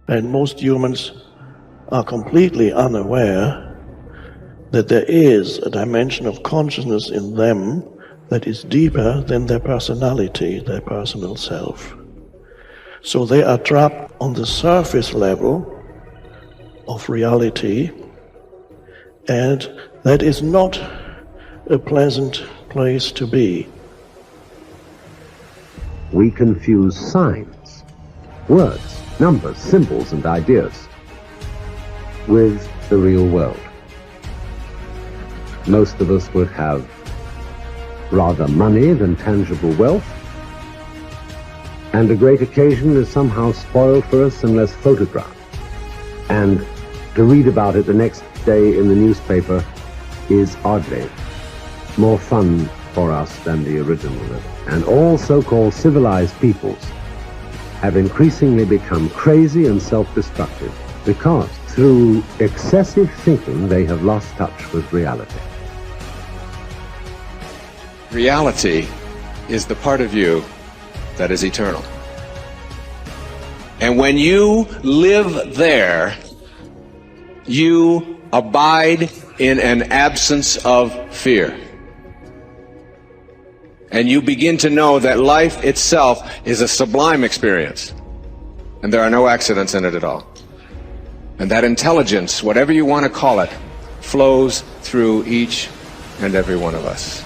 And most humans are completely unaware that there is a dimension of consciousness in them that is deeper than their personality, their personal self. So they are trapped on the surface level of reality, and that is not a pleasant place to be. We confuse signs, words, numbers, symbols, and ideas with the real world. Most of us would have rather money than tangible wealth, and a great occasion is somehow spoiled for us unless photographed. And to read about it the next day in the newspaper is oddly more fun for us than the original living. And all so-called civilized peoples have increasingly become crazy and self-destructive because through excessive thinking they have lost touch with reality. Reality is the part of you that is eternal. And when you live there, you abide in an absence of fear. And you begin to know that life itself is a sublime experience. And there are no accidents in it at all. And that intelligence, whatever you want to call it, flows through each and every one of us.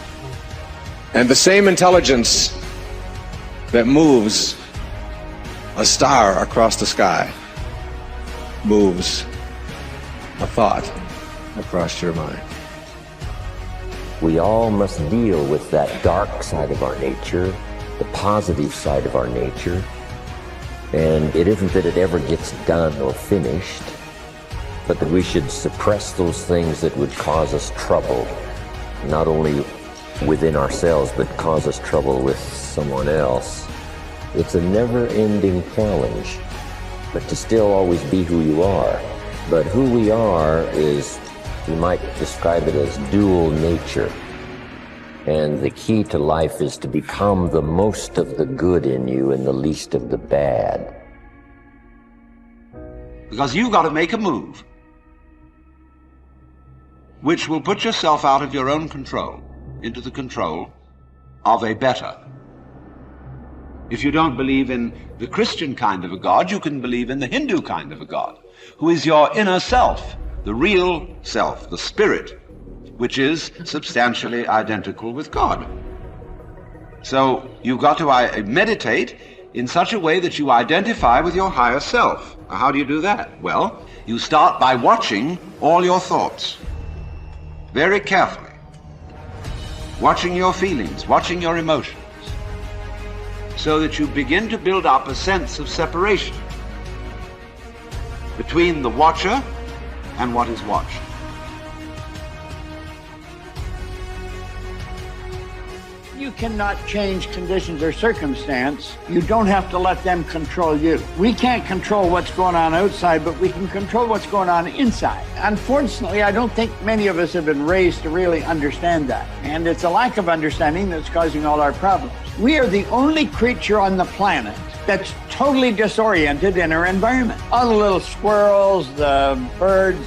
And the same intelligence that moves a star across the sky moves a thought across your mind. We all must deal with that dark side of our nature, the positive side of our nature. And it isn't that it ever gets done or finished, but that we should suppress those things that would cause us trouble, not only within ourselves, but cause us trouble with someone else. It's a never-ending challenge, but to still always be who you are. But who we are is, you might describe it as dual nature. And the key to life is to become the most of the good in you and the least of the bad. Because you've got to make a move which will put yourself out of your own control into the control of a better. If you don't believe in the Christian kind of a God, you can believe in the Hindu kind of a God, who is your inner self, the real self, the spirit, which is substantially identical with God. So you've got to meditate in such a way that you identify with your higher self. How do you do that? Well, you start by watching all your thoughts very carefully. Watching your feelings, watching your emotions, so that you begin to build up a sense of separation between the watcher and what is watched. You cannot change conditions or circumstance. You don't have to let them control you. We can't control what's going on outside, but we can control what's going on inside. Unfortunately, I don't think many of us have been raised to really understand that. And it's a lack of understanding that's causing all our problems. We are the only creature on the planet that's totally disoriented in our environment. All the little squirrels, the birds,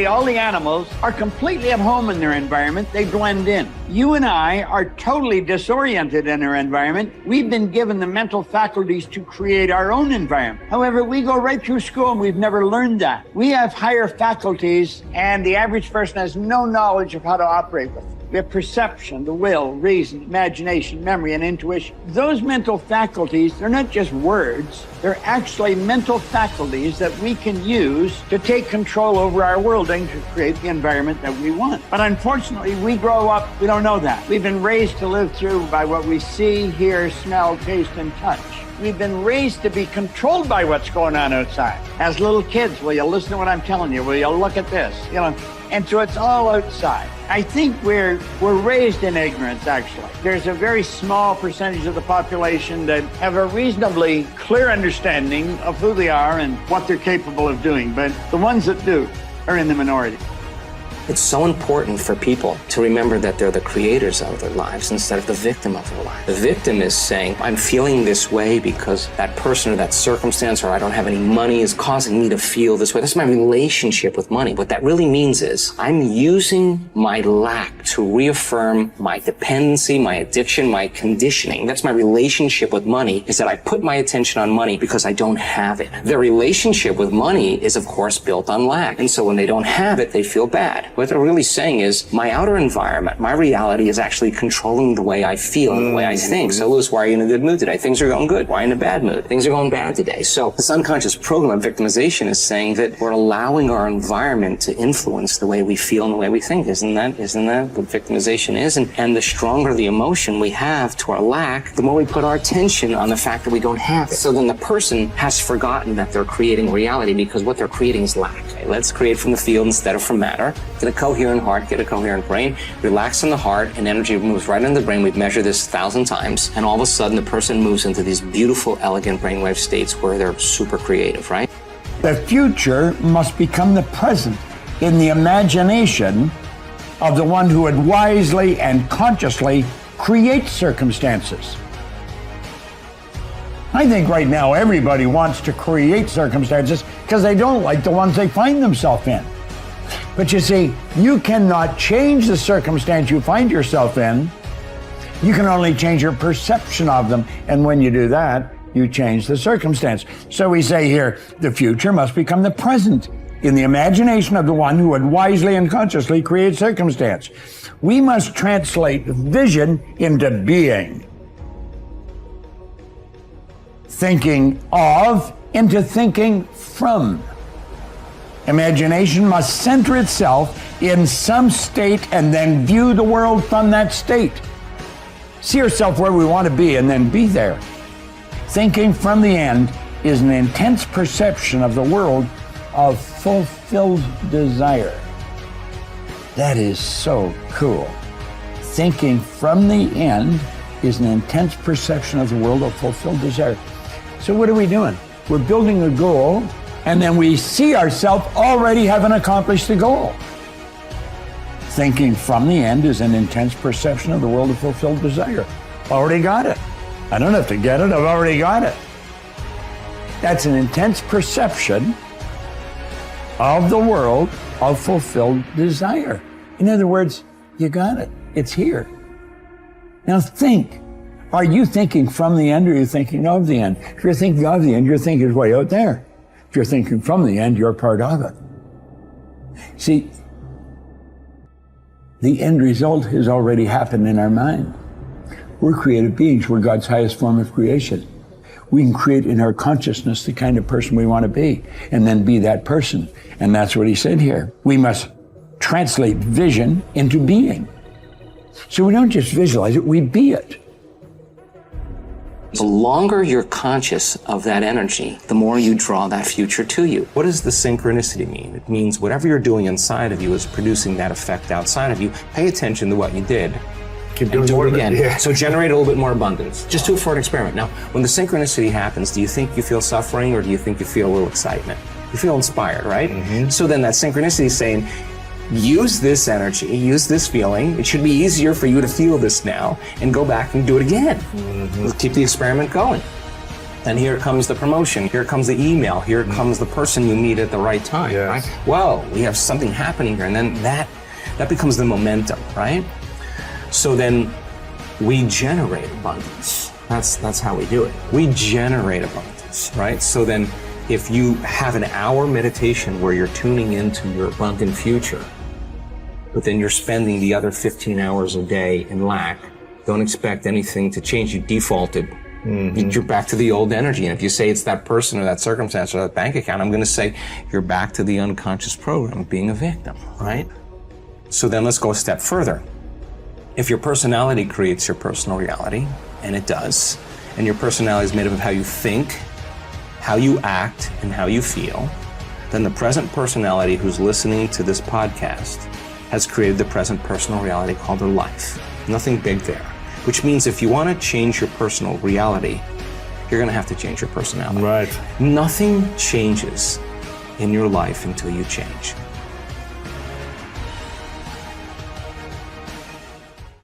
all the animals are completely at home in their environment. They blend in. You and I are totally disoriented in our environment. We've been given the mental faculties to create our own environment. However, we go right through school and we've never learned that. We have higher faculties, and the average person has no knowledge of how to operate with them. We have perception, the will, reason, imagination, memory, and intuition. Those mental faculties, they're not just words, they're actually mental faculties that we can use to take control over our world and to create the environment that we want. But unfortunately, we grow up, we don't know that. We've been raised to live through by what we see, hear, smell, taste, and touch. We've been raised to be controlled by what's going on outside. As little kids, will you listen to what I'm telling you? Will you look at this? And so it's all outside. I think we're raised in ignorance, actually. There's a very small percentage of the population that have a reasonably clear understanding of who they are and what they're capable of doing. But the ones that do are in the minority. It's so important for people to remember that they're the creators of their lives instead of the victim of their life. The victim is saying, I'm feeling this way because that person or that circumstance, or I don't have any money, is causing me to feel this way. That's my relationship with money. What that really means is I'm using my lack to reaffirm my dependency, my addiction, my conditioning. That's my relationship with money, is that I put my attention on money because I don't have it. Their relationship with money is, of course, built on lack. And so when they don't have it, they feel bad. What they're really saying is, my outer environment, my reality is actually controlling the way I feel and the way I think. So, Louis, why are you in a good mood today? Things are going good. Why are you in a bad mood? Things are going bad today. So this unconscious program of victimization is saying that we're allowing our environment to influence the way we feel and the way we think. Isn't that what victimization is? And the stronger the emotion we have to our lack, the more we put our attention on the fact that we don't have it. So then the person has forgotten that they're creating reality, because what they're creating is lack. Okay, let's create from the field instead of from matter. Get a coherent heart, get a coherent brain, relax in the heart, and energy moves right into the brain. We've measured this 1,000 times, and all of a sudden the person moves into these beautiful, elegant brainwave states where they're super creative, right? The future must become the present in the imagination of the one who would wisely and consciously create circumstances. I think right now everybody wants to create circumstances because they don't like the ones they find themselves in. But you see, you cannot change the circumstance you find yourself in. You can only change your perception of them. And when you do that, you change the circumstance. So we say here, the future must become the present in the imagination of the one who would wisely and consciously create circumstance. We must translate vision into being. Thinking of into thinking from. Imagination must center itself in some state and then view the world from that state. See yourself where we want to be and then be there. Thinking from the end is an intense perception of the world of fulfilled desire. That is so cool. Thinking from the end is an intense perception of the world of fulfilled desire. So what are we doing? We're building a goal, and then we see ourselves already having accomplished the goal. Thinking from the end is an intense perception of the world of fulfilled desire. Already got it. I don't have to get it, I've already got it. That's an intense perception of the world of fulfilled desire. In other words, you got it. It's here. Now think. Are you thinking from the end, or are you thinking of the end? If you're thinking of the end, your thinking is way out there. If you're thinking from the end, you're part of it. See, the end result has already happened in our mind. We're creative beings. We're God's highest form of creation. We can create in our consciousness the kind of person we want to be, and then be that person. And that's what he said here. We must translate vision into being. So we don't just visualize it, we be it. The longer you're conscious of that energy, the more you draw that future to you. What does the synchronicity mean? It means whatever you're doing inside of you is producing that effect outside of you. Pay attention to what you did. Keep doing do it again. Yeah. So generate a little bit more abundance. Just do it for an experiment. Now, when the synchronicity happens, do you think you feel suffering, or do you think you feel a little excitement? You feel inspired, right? Mm-hmm. So then that synchronicity is saying, use this energy, use this feeling. It should be easier for you to feel this now, and go back and do it again. Mm-hmm. Keep the experiment going. And here comes the promotion, here comes the email, here comes the person you meet at the right time, yes. Right? Well, we have something happening here, and then that becomes the momentum, right? So then we generate abundance. That's how we do it. We generate abundance, right? So then if you have an hour meditation where you're tuning into your abundant future, but then you're spending the other 15 hours a day in lack, don't expect anything to change. You defaulted. Mm-hmm. You're back to the old energy. And if you say it's that person or that circumstance or that bank account, I'm going to say you're back to the unconscious program of being a victim, right? So then let's go a step further. If your personality creates your personal reality, and it does, and your personality is made up of how you think, how you act, and how you feel, then the present personality who's listening to this podcast has created the present personal reality called their life. Nothing big there. Which means if you want to change your personal reality, you're going to have to change your personality. Right. Nothing changes in your life until you change.